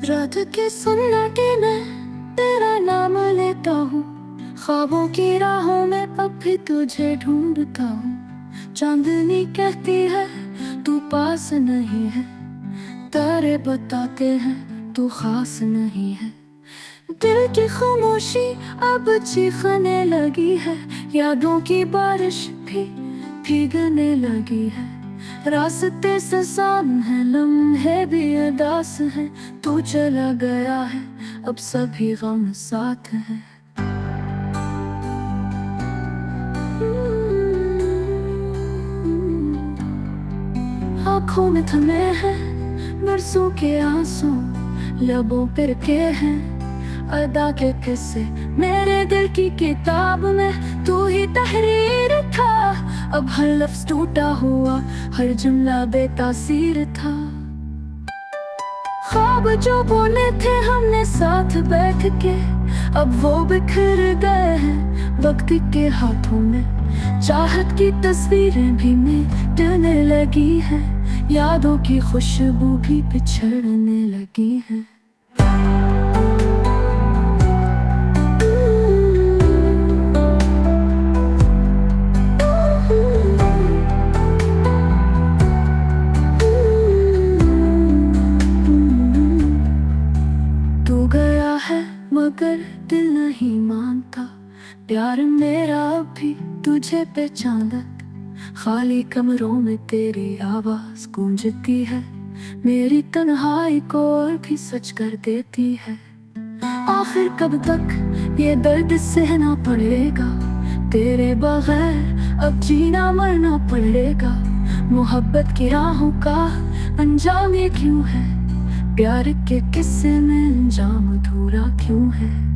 रात के सन्नाटे में तेरा नाम लेता हूँ, ख्वाबों की राहों में अब भी तुझे ढूंढता हूँ। चांदनी कहती है तू पास नहीं है, तारे बताते हैं तू खास नहीं है। दिल की खामोशी अब चीखने लगी है, यादों की बारिश भी भीगने लगी है। रास्ते सुनसान है, लम्हे भी उदास है, तू चला गया है अब सभी गम साथ हैं। आँखों में थमे हैं बरसों के आंसू, लबों पर के हैं अदा के किस्से। मेरे दिल की किताब में तू ही तहरीर था, अब हर लफ्ज़ टूटा हुआ, हर जुमला बेतासीर था। ख्वाब जो बोले थे हमने साथ बैठ के, अब वो बिखर गए हैं वक्त के हाथों में। चाहत की तस्वीरें भी मिटने लगी हैं, यादों की खुशबू भी बिछड़ने लगी है। तू गया है मगर दिल नहीं मानता, प्यार मेरा भी तुझे पहचानता। खाली कमरों में तेरी आवाज गूंजती है, मेरी तन्हाई को और भी सच कर देती है। आखिर कब तक ये दर्द सहना पड़ेगा, तेरे बगैर अब जीना मरना पड़ेगा। मोहब्बत की राहों का अंजाम ये क्यों है, प्यार के किस्से में अंजाम अधूरा क्यों है।